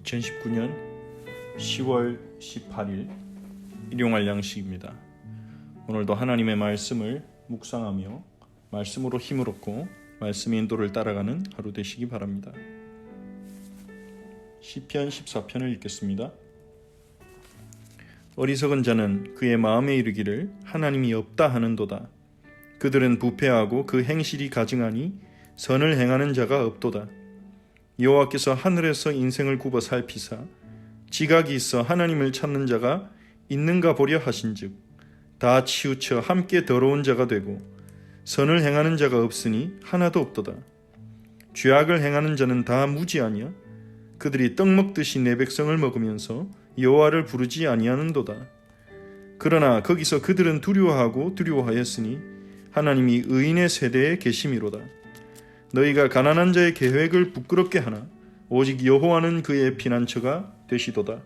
2019년 10월 18일 일용할 양식입니다. 오늘도 하나님의 말씀을 묵상하며 말씀으로 힘을 얻고 말씀의 인도를 따라가는 하루 되시기 바랍니다. 시편 14편을 읽겠습니다. 어리석은 자는 그의 마음에 이르기를 하나님이 없다 하는도다. 그들은 부패하고 그 행실이 가증하니 선을 행하는 자가 없도다. 여호와께서 하늘에서 인생을 굽어 살피사 지각이 있어 하나님을 찾는 자가 있는가 보려 하신즉 다 치우쳐 함께 더러운 자가 되고 선을 행하는 자가 없으니 하나도 없도다. 죄악을 행하는 자는 다 무지하냐? 그들이 떡 먹듯이 내 백성을 먹으면서 여호와를 부르지 아니하는도다. 그러나 거기서 그들은 두려워하였으니 하나님이 의인의 세대에 계심이로다. 너희가 가난한 자의 계획을 부끄럽게 하나 오직 여호와는 그의 피난처가 되시도다.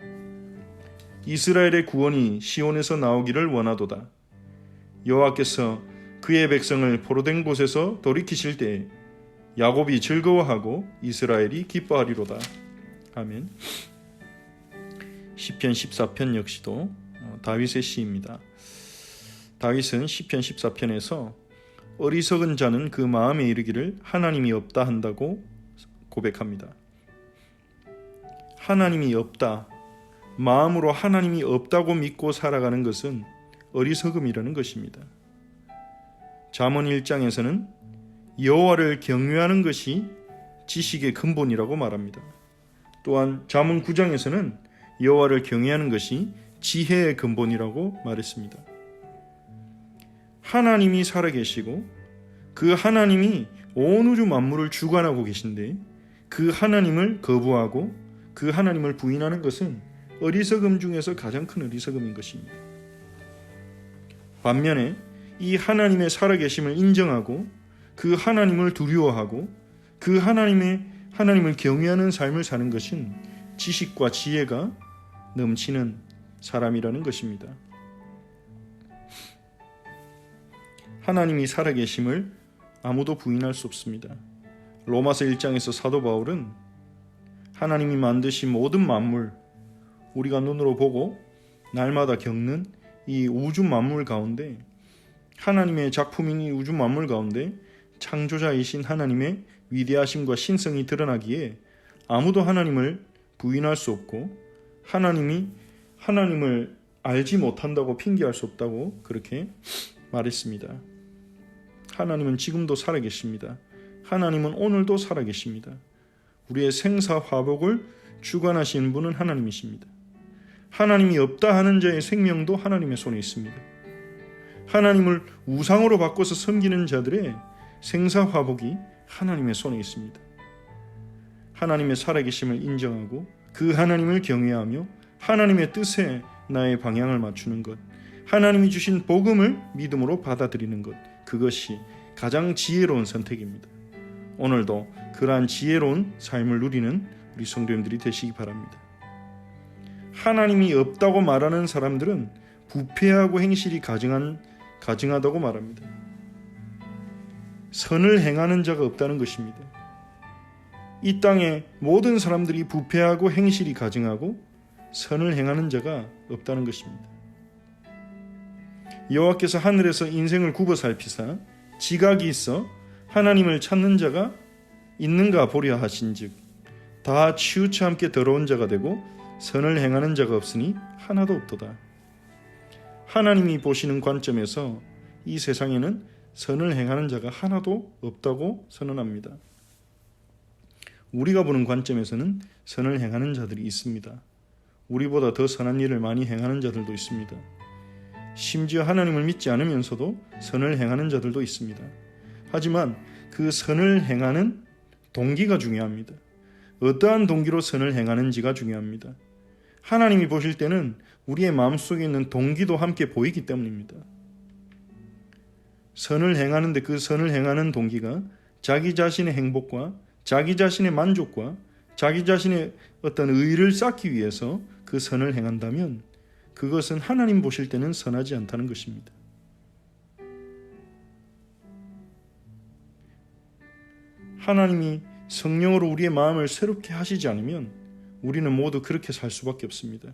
이스라엘의 구원이 시온에서 나오기를 원하도다. 여호와께서 그의 백성을 포로된 곳에서 돌이키실 때에 야곱이 즐거워하고 이스라엘이 기뻐하리로다. 아멘. 시편 14편 역시도 다윗의 시입니다. 다윗은 시편 14편에서 어리석은 자는 그 마음에 이르기를 하나님이 없다 한다고 고백합니다. 하나님이 없다, 마음으로 하나님이 없다고 믿고 살아가는 것은 어리석음이라는 것입니다. 잠언 1장에서는 여호와를 경외하는 것이 지식의 근본이라고 말합니다. 또한 잠언 9장에서는 여호와를 경외하는 것이 지혜의 근본이라고 말했습니다. 하나님이 살아계시고 그 하나님이 온 우주 만물을 주관하고 계신데 그 하나님을 거부하고 그 하나님을 부인하는 것은 어리석음 중에서 가장 큰 어리석음인 것입니다. 반면에 이 하나님의 살아계심을 인정하고 그 하나님을 두려워하고 그 하나님을 경외하는 삶을 사는 것은 지식과 지혜가 넘치는 사람이라는 것입니다. 하나님이 살아계심을 아무도 부인할 수 없습니다. 로마서 1장에서 사도 바울은 하나님이 만드신 모든 만물, 우리가 눈으로 보고 날마다 겪는 이 우주 만물 가운데 하나님의 작품인 이 우주 만물 가운데 창조자이신 하나님의 위대하심과 신성이 드러나기에 아무도 하나님을 부인할 수 없고 하나님을 알지 못한다고 핑계할 수 없다고 그렇게 말했습니다. 하나님은 지금도 살아계십니다. 하나님은 오늘도 살아계십니다. 우리의 생사화복을 주관하시는 분은 하나님이십니다. 하나님이 없다 하는 자의 생명도 하나님의 손에 있습니다. 하나님을 우상으로 바꿔서 섬기는 자들의 생사화복이 하나님의 손에 있습니다. 하나님의 살아계심을 인정하고 그 하나님을 경외하며 하나님의 뜻에 나의 방향을 맞추는 것, 하나님이 주신 복음을 믿음으로 받아들이는 것, 그것이 가장 지혜로운 선택입니다. 오늘도 그러한 지혜로운 삶을 누리는 우리 성도님들이 되시기 바랍니다. 하나님이 없다고 말하는 사람들은 부패하고 행실이 가증하다고 말합니다. 선을 행하는 자가 없다는 것입니다. 이 땅에 모든 사람들이 부패하고 행실이 가증하고 선을 행하는 자가 없다는 것입니다. 여호와께서 하늘에서 인생을 굽어 살피사 지각이 있어 하나님을 찾는 자가 있는가 보려 하신즉 다 치우쳐 함께 더러운 자가 되고 선을 행하는 자가 없으니 하나도 없도다. 하나님이 보시는 관점에서 이 세상에는 선을 행하는 자가 하나도 없다고 선언합니다. 우리가 보는 관점에서는 선을 행하는 자들이 있습니다. 우리보다 더 선한 일을 많이 행하는 자들도 있습니다. 심지어 하나님을 믿지 않으면서도 선을 행하는 자들도 있습니다. 하지만 그 선을 행하는 동기가 중요합니다. 어떠한 동기로 선을 행하는지가 중요합니다. 하나님이 보실 때는 우리의 마음속에 있는 동기도 함께 보이기 때문입니다. 선을 행하는데 그 선을 행하는 동기가 자기 자신의 행복과 자기 자신의 만족과 자기 자신의 어떤 의의를 쌓기 위해서 그 선을 행한다면 그것은 하나님 보실 때는 선하지 않다는 것입니다. 하나님이 성령으로 우리의 마음을 새롭게 하시지 않으면 우리는 모두 그렇게 살 수밖에 없습니다.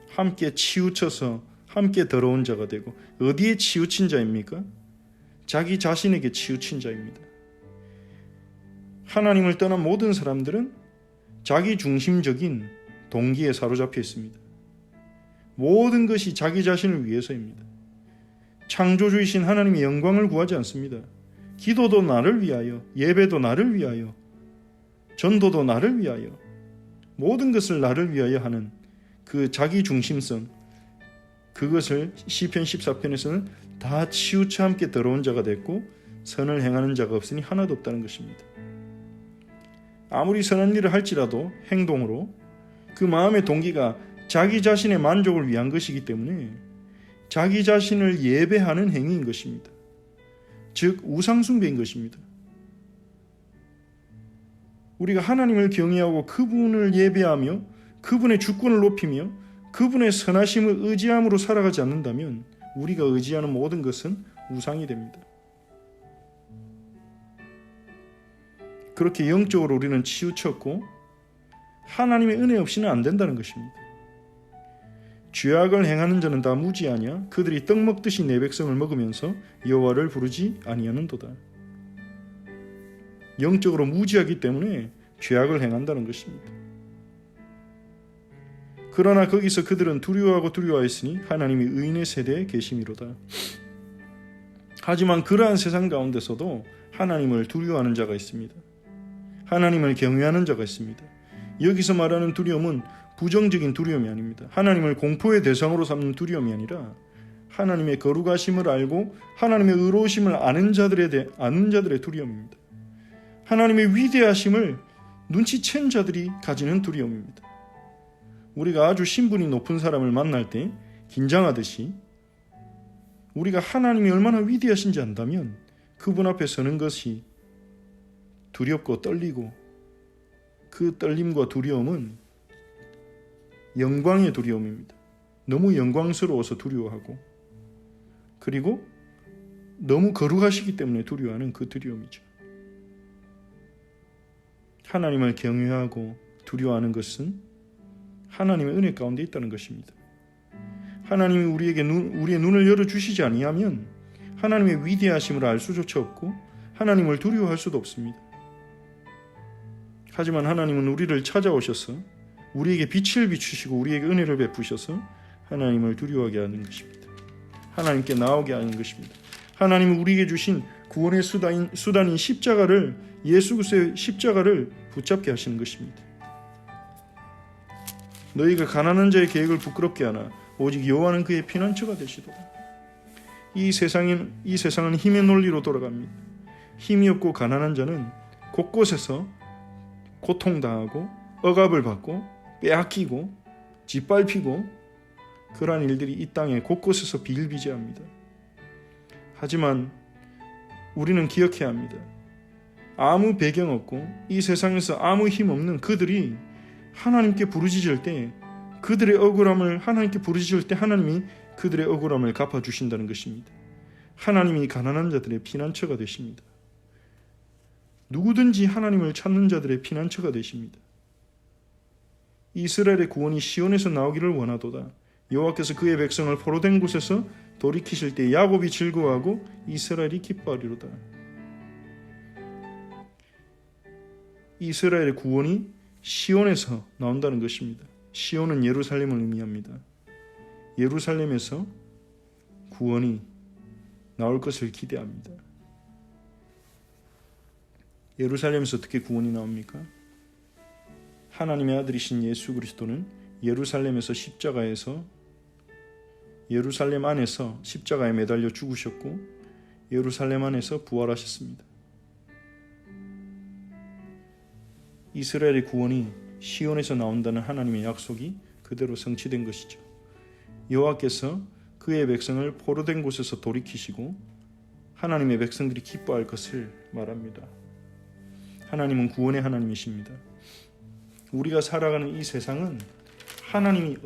함께 치우쳐서 함께 더러운 자가 되고, 어디에 치우친 자입니까? 자기 자신에게 치우친 자입니다. 하나님을 떠난 모든 사람들은 자기 중심적인 동기에 사로잡혀 있습니다. 모든 것이 자기 자신을 위해서입니다. 창조주이신 하나님의 영광을 구하지 않습니다. 기도도 나를 위하여, 예배도 나를 위하여, 전도도 나를 위하여, 모든 것을 나를 위하여 하는 그 자기 중심성, 그것을 시편 14편에서는 다 치우쳐 함께 더러운 자가 됐고 선을 행하는 자가 없으니 하나도 없다는 것입니다. 아무리 선한 일을 할지라도 행동으로 그 마음의 동기가 자기 자신의 만족을 위한 것이기 때문에 자기 자신을 예배하는 행위인 것입니다. 즉 우상숭배인 것입니다. 우리가 하나님을 경외하고 그분을 예배하며 그분의 주권을 높이며 그분의 선하심을 의지함으로 살아가지 않는다면 우리가 의지하는 모든 것은 우상이 됩니다. 그렇게 영적으로 우리는 치우쳤고 하나님의 은혜 없이는 안 된다는 것입니다. 죄악을 행하는 자는 다 무지하냐? 그들이 떡 먹듯이 내 백성을 먹으면서 여호와를 부르지 아니하는도다. 영적으로 무지하기 때문에 죄악을 행한다는 것입니다. 그러나 거기서 그들은 두려워하였으니 하나님이 의인의 세대에 계심이로다. 하지만 그러한 세상 가운데서도 하나님을 두려워하는 자가 있습니다. 하나님을 경외하는 자가 있습니다. 여기서 말하는 두려움은 부정적인 두려움이 아닙니다. 하나님을 공포의 대상으로 삼는 두려움이 아니라 하나님의 거룩하심을 알고 하나님의 의로우심을 아는 자들의 두려움입니다. 하나님의 위대하심을 눈치챈 자들이 가지는 두려움입니다. 우리가 아주 신분이 높은 사람을 만날 때 긴장하듯이 우리가 하나님이 얼마나 위대하신지 안다면 그분 앞에 서는 것이 두렵고 떨리고, 그 떨림과 두려움은 영광의 두려움입니다. 너무 영광스러워서 두려워하고, 그리고 너무 거룩하시기 때문에 두려워하는 그 두려움이죠. 하나님을 경외하고 두려워하는 것은 하나님의 은혜 가운데 있다는 것입니다. 하나님이 우리에게 우리의 눈을 열어주시지 아니하면 하나님의 위대하심을 알 수조차 없고 하나님을 두려워할 수도 없습니다. 하지만 하나님은 우리를 찾아오셔서 우리에게 빛을 비추시고 우리에게 은혜를 베푸셔서 하나님을 두려워하게 하는 것입니다. 하나님께 나오게 하는 것입니다. 하나님은 우리에게 주신 구원의 수단인 십자가를, 예수 그리스도의 십자가를 붙잡게 하시는 것입니다. 너희가 가난한 자의 계획을 부끄럽게 하나 오직 여호와는 그의 피난처가 되시도다. 이 세상은 힘의 논리로 돌아갑니다. 힘이 없고 가난한 자는 곳곳에서 고통당하고 억압을 받고 빼앗기고 짓밟히고 그러한 일들이 이 땅에 곳곳에서 비일비재합니다. 하지만 우리는 기억해야 합니다. 아무 배경 없고 이 세상에서 아무 힘 없는 그들이 하나님께 부르짖을 때 그들의 억울함을 하나님께 부르짖을 때 하나님이 그들의 억울함을 갚아주신다는 것입니다. 하나님이 가난한 자들의 피난처가 되십니다. 누구든지 하나님을 찾는 자들의 피난처가 되십니다. 이스라엘의 구원이 시온에서 나오기를 원하도다. 여호와께서 그의 백성을 포로된 곳에서 돌이키실 때 야곱이 즐거워하고 이스라엘이 기뻐하리로다. 이스라엘의 구원이 시온에서 나온다는 것입니다. 시온은 예루살렘을 의미합니다. 예루살렘에서 구원이 나올 것을 기대합니다. 예루살렘에서 어떻게 구원이 나옵니까? 하나님의 아들이신 예수 그리스도는 예루살렘에서 예루살렘 안에서 십자가에 매달려 죽으셨고 예루살렘 안에서 부활하셨습니다. 이스라엘의 구원이 시온에서 나온다는 하나님의 약속이 그대로 성취된 것이죠. 여호와께서 그의 백성을 포로된 곳에서 돌이키시고 하나님의 백성들이 기뻐할 것을 말합니다. 하나님은 구원의 하나님이십니다. 우리가 살아가는 이 세상은 하나님이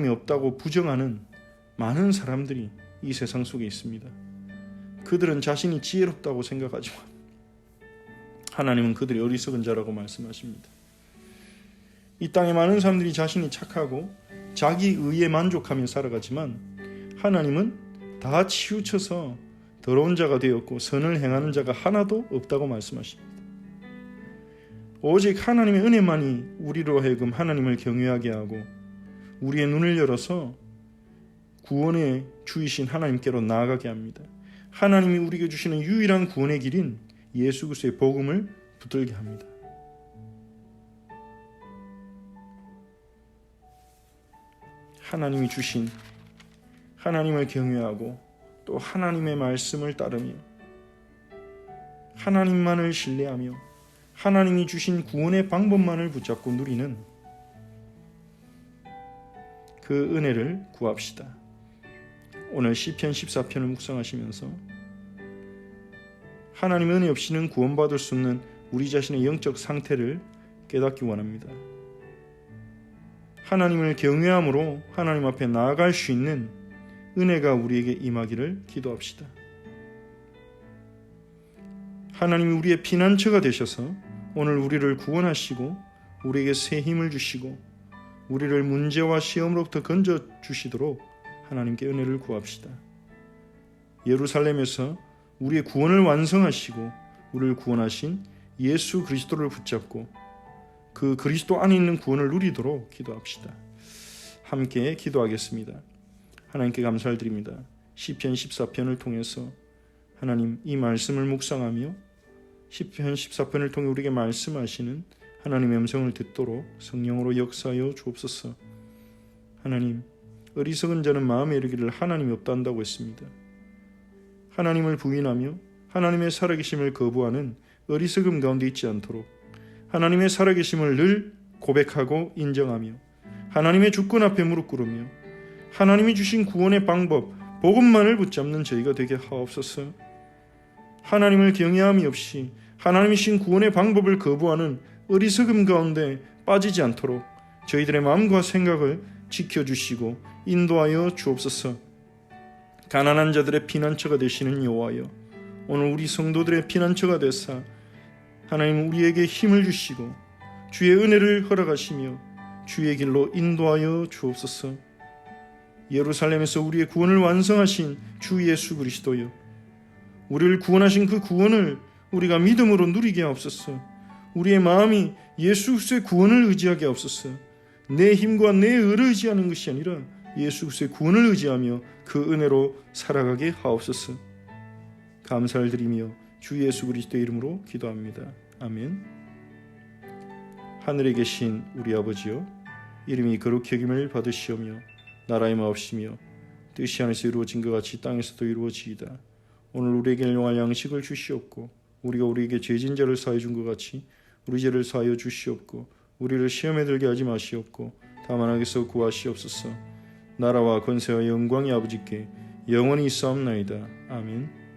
없다고 부정하는 많은 사람들이 이 세상 속에 있습니다. 그들은 자신이 지혜롭다고 생각하지만 하나님은 그들이 어리석은 자라고 말씀하십니다. 이 땅에 많은 사람들이 자신이 착하고 자기 의에 만족하며 살아가지만 하나님은 다 치우쳐서 더러운 자가 되었고 선을 행하는 자가 하나도 없다고 말씀하십니다. 오직 하나님의 은혜만이 우리로 하여금 하나님을 경외하게 하고 우리의 눈을 열어서 구원의 주이신 하나님께로 나아가게 합니다. 하나님이 우리에게 주시는 유일한 구원의 길인 예수 그리스도의 복음을 붙들게 합니다. 하나님이 주신 하나님을 경외하고 또 하나님의 말씀을 따르며 하나님만을 신뢰하며 하나님이 주신 구원의 방법만을 붙잡고 누리는 그 은혜를 구합시다. 오늘 시편 14편을 묵상하시면서 하나님의 은혜 없이는 구원받을 수 없는 우리 자신의 영적 상태를 깨닫기 원합니다. 하나님을 경외함으로 하나님 앞에 나아갈 수 있는 은혜가 우리에게 임하기를 기도합시다. 하나님이 우리의 피난처가 되셔서 오늘 우리를 구원하시고 우리에게 새 힘을 주시고 우리를 문제와 시험으로부터 건져주시도록 하나님께 은혜를 구합시다. 예루살렘에서 우리의 구원을 완성하시고 우리를 구원하신 예수 그리스도를 붙잡고 그 그리스도 안에 있는 구원을 누리도록 기도합시다. 함께 기도하겠습니다. 하나님께 감사를 드립니다. 시편 14편을 통해서 하나님 이 말씀을 묵상하며 시편 14편을 통해 우리에게 말씀하시는 하나님의 음성을 듣도록 성령으로 역사하여 주옵소서. 하나님, 어리석은 자는 마음에 이르기를 하나님이 없다 한다고 했습니다. 하나님을 부인하며 하나님의 살아계심을 거부하는 어리석음 가운데 있지 않도록 하나님의 살아계심을 늘 고백하고 인정하며 하나님의 주권 앞에 무릎 꿇으며 하나님이 주신 구원의 방법, 복음만을 붙잡는 저희가 되게 하옵소서. 하나님을 경외함이 없이 하나님이 주신 구원의 방법을 거부하는 어리석음 가운데 빠지지 않도록 저희들의 마음과 생각을 지켜주시고 인도하여 주옵소서. 가난한 자들의 피난처가 되시는 여호와여, 오늘 우리 성도들의 피난처가 되사 하나님 우리에게 힘을 주시고 주의 은혜를 허락하시며 주의 길로 인도하여 주옵소서. 예루살렘에서 우리의 구원을 완성하신 주 예수 그리스도여, 우리를 구원하신 그 구원을 우리가 믿음으로 누리게 하옵소서. 우리의 마음이 예수 그리스도의 구원을 의지하게 하옵소서. 내 힘과 내 의를 의지하는 것이 아니라 예수 그리스도의 구원을 의지하며 그 은혜로 살아가게 하옵소서. 감사를 드리며 주 예수 그리스도의 이름으로 기도합니다. 아멘. 하늘에 계신 우리 아버지여, 이름이 거룩히 여김을 받으시오며 나라의 마옵시며 뜻이 하늘에서 이루어진 것 같이 땅에서도 이루어지이다. 오늘 우리에게 일용할 양식을 주시옵고 우리가 우리에게 죄진 자를 사하여 준 것 같이 우리 죄를 사하여 주시옵고 우리를 시험에 들게 하지 마시옵고 다만 악에서 구하시옵소서. 나라와 권세와 영광이 아버지께 영원히 있사옵나이다. 아멘.